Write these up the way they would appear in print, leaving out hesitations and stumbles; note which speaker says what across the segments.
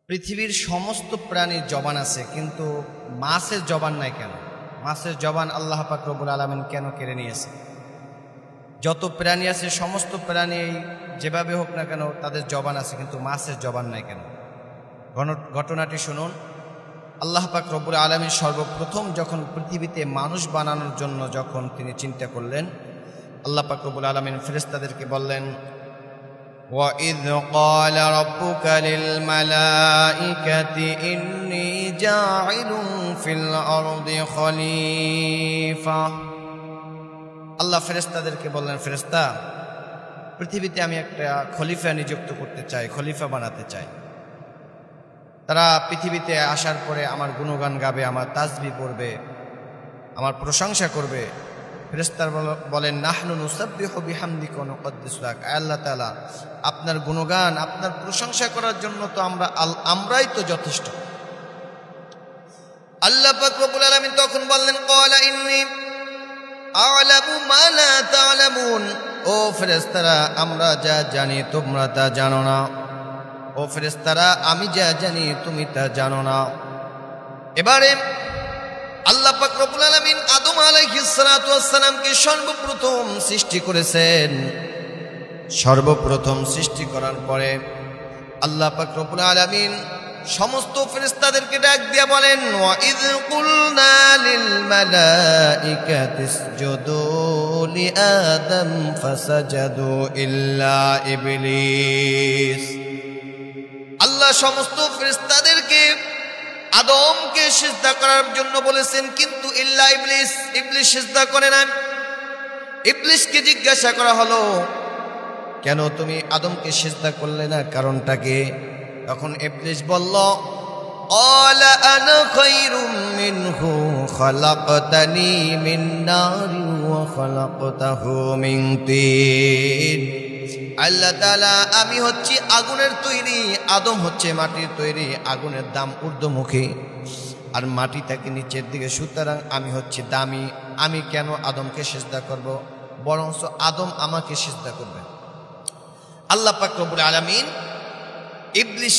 Speaker 1: পৃথিবীর সমস্ত প্রাণীর জবান আছে, কিন্তু মাছের জবান নাই কেন? মাছের জবান আল্লাহ পাক রব্বুল আলামিন কেন কেড়ে নিয়েছে? যত প্রাণী আছে সমস্ত প্রাণী যেভাবে হোক না কেন তাদের জবান আছে, কিন্তু মাছের জবান নাই কেন? ঘটনাটি শুনুন। আল্লাহ পাক রব্বুল আলামিন সর্বপ্রথম যখন পৃথিবীতে মানুষ বানানোর জন্য যখন তিনি চিন্তা করলেন, আল্লাহ পাক রব্বুল আলামিন ফেরেশতাদেরকে বললেন, وَإِذْ قَالَ رَبُّكَ لِلْمَلَائِكَةِ إِنِّي جَاعِلٌ فِي الْأَرْضِ خَلِيفَةً। আল্লাহ ফেরেশতাদেরকে বললেন, ফেরেশতা, পৃথিবীতে আমি একটা খলিফা নিযুক্ত করতে চাই, খলিফা বানাতে চাই। তারা পৃথিবীতে আসার পরে আমার গুণগান গাবে, আমার তাসবিহ পড়বে, আমার প্রশংসা করবে। ফেরেশতারা বলেন, নাহনু নুসাব্বিহু বিহামদিকা ওয়া নুকদ্দিসু লাক। আল্লাহ তাআলা, আপনার গুণগান, আপনার প্রশংসা করার জন্য তো আমরাই তো যথেষ্ট। আল্লাহ পাক রব্বুল আলামিন তখন বললেন, ক্বালা ইন্নী আ'লামু মা লা তা'লামুন। ও ফেরেশতারা, আমরা যা জানি তোমরা তা জানো না। ও ফেরেশতারা, আমি যা জানি তুমি তা জানো না। এবারে আল্লাহ পাক রব্বুল আলামিন আদম আলাইহিস সালাতু ওয়াস সালামকে সর্বপ্রথম সৃষ্টি করেছেন। সর্বপ্রথম সৃষ্টি করার পরে আল্লাহ পাক রব্বুল আলামিন সমস্ত ফেরেশতাদেরকে ডাক দিয়ে বলেন, ওয়া ইয কুলনা লিল মালাইকাতি ইসজুদু লিআদম ফাসাজাদু ইল্লা ইবলিস। আল্লাহ সমস্ত ফেরেশতাদেরকে আদমকে সিজদা করার জন্য বলেছেন, কিন্তু ইল্লা ইবলিস, ইবলিস সিজদা করে না। ইবলিসকে জিজ্ঞাসা করা হলো, কেন তুমি আদমকে সিজদা করলে না, কারণটা কি? তখন ইবলিস বলল, আলা আনা খায়রুম মিনহু খালাকতানি মিন নারি ওয়া খালাকতাহু মিন তিন। আল্লাহ তাআলা, আমি হচ্ছি আগুনের তৈরি, আদম হচ্ছে মাটির তৈরি। আগুনের দাম ঊর্ধ্বমুখী আর মাটি থাকে নিচের দিকে, সুতরাং আমি হচ্ছি দামি। আমি কেন আদমকে সিজদা করব? বরঞ্চ আদম আমাকে সিজদা করবে। আল্লাহ পাক রব্বুল আলামিন ইবলিস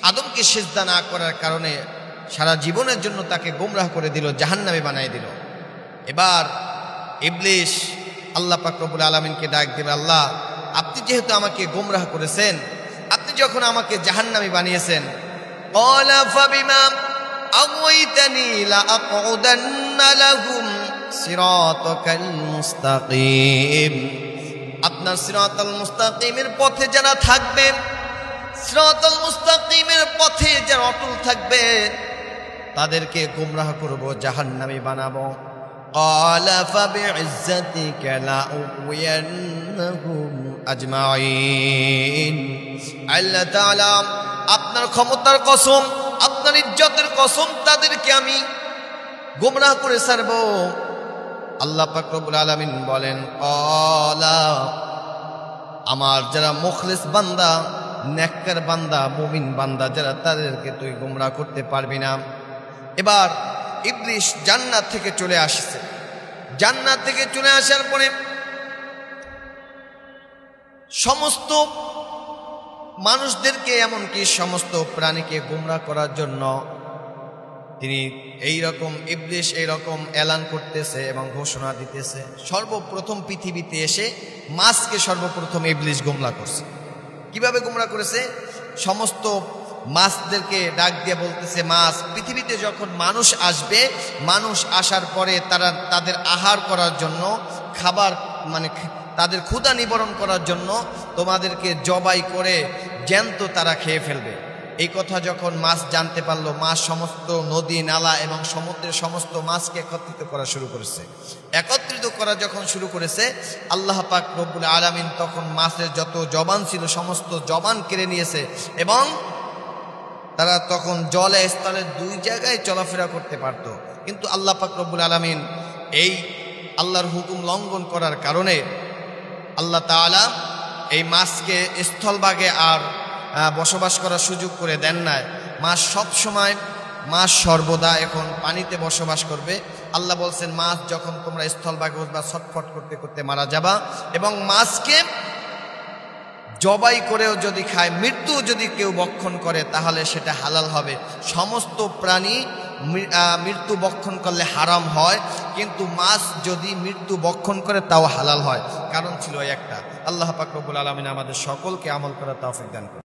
Speaker 1: আদমকে সিজদা না করার কারণে সারা জীবনের জন্য তাকে গোমরাহ করে দিল, জাহান্নামে বানায় দিল। এবার ইবলিস আল্লাহ পাক রব্বুল আলামিনকে ডাক দেবে, আল্লাহ, আপনি যেহেতু আমাকে গোমরাহ করেছেন, আপনি যখন আমাকে জাহান্নামী বানিয়েছেন, ক্বালা ফাবিমা আগওয়াইতানি লাআকউদান্না লাহুম সিরাতাকাল মুস্তাকিম। আপনার সিরাতাল মুস্তাকিমের পথে যারা থাকবে, সিরাতাল মুস্তাকিমের পথে যারা অটল থাকবে, তাদেরকে গোমরাহ করব, জাহান্নামী বানাবো। ক্বালা ফাবিইজ্জাতিকা লাউগওয়ান্নাহুম আজমাইন। আল্লাহ তাআলা, আপনার ক্ষমতার কসম, আপনার ইজ্জতের কসম, তাদেরকে আমি গোমরাহ করে ছাড়ব। আল্লাহ পাক রব্বুল আলামিন বলেন, ক্বালা, আমার যারা মুখলিস বান্দা, নেককার বান্দা, মুমিন বান্দা যারা, তাদেরকে তুই গোমরাহ করতে পারবি না। এবার ইবলিস জান্নাত থেকে চলে আসছে। জান্নাত থেকে চলে আসার পরে সমস্ত মানুষদেরকে, এমনকি সমস্ত প্রাণীকে গোমরাহ করার জন্য তিনি এইরকম, ইবলিস এইরকম এলান করতেছে এবং ঘোষণা দিতেছে। সর্বপ্রথম পৃথিবীতে এসে মাছকে সর্বপ্রথম ইবলিস গোমরাহ করছে। কিভাবে গোমরাহ করেছে? সমস্ত মাছদেরকে ডাক দিয়ে বলতেছে, মাছ, পৃথিবীতে যখন মানুষ আসবে, মানুষ আসার পরে তারা তাদের আহার করার জন্য, খাবার মানে তাদের ক্ষুধা নিবারণ করার জন্য তোমাদেরকে জবাই করে জ্যান্ত তারা খেয়ে ফেলবে। এই কথা যখন মাছ জানতে পারলো, মাছ সমস্ত নদী নালা এবং সমুদ্রের সমস্ত মাছকে একত্রিত করা শুরু করেছে। একত্রিত করা যখন শুরু করেছে, আল্লাহ পাক রব্বুল আলামিন তখন মাছের যত জবান ছিল সমস্ত জবান কেড়ে নিয়েছে এবং তারা তখন জলে স্থলে দুই জায়গায় চলাফেরা করতে পারত। কিন্তু আল্লাহ পাক রব্বুল আলামিন এই আল্লাহর হুকুম লঙ্ঘন করার কারণে আল্লাহ তাআলা এই মাছকে স্থলভাগে আর বসবাস করার সুযোগ করে দেন না। মাছ সব সময়, মাছ সর্বদা এখন পানিতে বসবাস করবে। আল্লাহ বলছেন, মাছ যখন তোমরা স্থলভাগে বসবা, ছটফট করতে করতে মারা যাবা। এবং মাছকে জবাই করেও যদি খায়, মৃত্যু যদি কেউ বক্ষণ করে তাহলে সেটা হালাল হবে। সমস্ত প্রাণী মৃত্যু বক্ষণ করলে হারাম হয়, কিন্তু মাছ যদি মৃত্যু বক্ষণ করে তাও হালাল হয়। কারণ ছিল একটা। আল্লাহ পাক রব্বুল আলামিন আমাদের সকলকে আমল করার তৌফিক দান করুন।